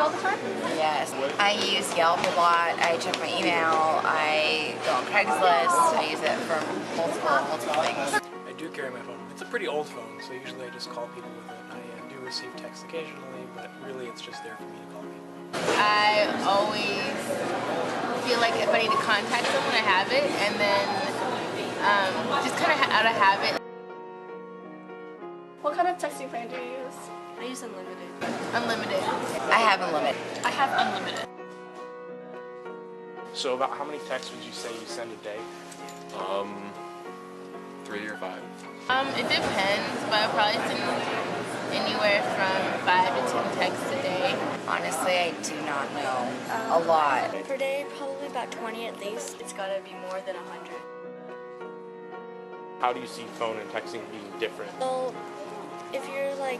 all the time? Yes. I use Yelp a lot. I check my email. I go on Craigslist. I use it for multiple things. I do carry my phone. It's a pretty old phone, so usually I just call people with it. I do receive texts occasionally, but really it's just there for me to call people. I always feel like if I need to contact someone, I have it, and then just kind of out of habit. What kind of texting plan do you use? I use unlimited. Unlimited. I have unlimited. I have unlimited. So about how many texts would you say you send a day? 3 or 5. It depends, but I probably send anywhere from 5 to 10 texts a day. Honestly, I do not know. A lot. Per day, probably about 20 at least. It's gotta be more than 100. How do you see phone and texting being different? Well, if you're like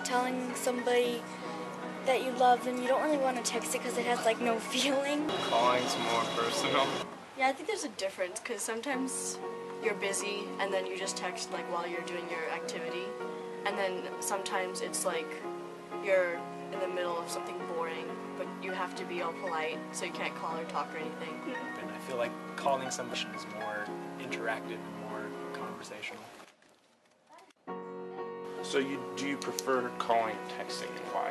telling somebody that you love them, you don't really want to text it because it has like no feeling. Calling's more personal. Yeah, I think there's a difference because sometimes you're busy and then you just text like while you're doing your activity, and then sometimes it's like you're in the middle of something boring but you have to be all polite so you can't call or talk or anything. And I feel like calling somebody is more interactive and more conversational. So do you prefer calling or texting, and why?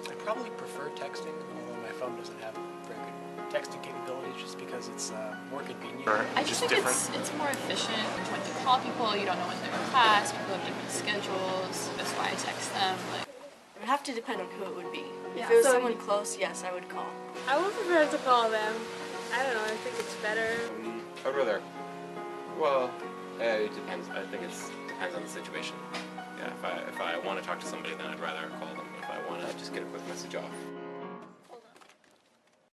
I probably prefer texting, although my phone doesn't have very good texting capabilities just because it's more convenient. I just think it's more efficient. When you call people, you don't know when they're in class, people have different schedules. That's why I text them. Like, It would have to depend on who it would be. Yeah. If it was So someone close, yes, I would call. I would prefer to call them. I don't know, I think it's better. I'd rather. Well, it depends. I think it depends on the situation. Yeah, if I want to talk to somebody, then I'd rather call them. If I want to just get a quick message off.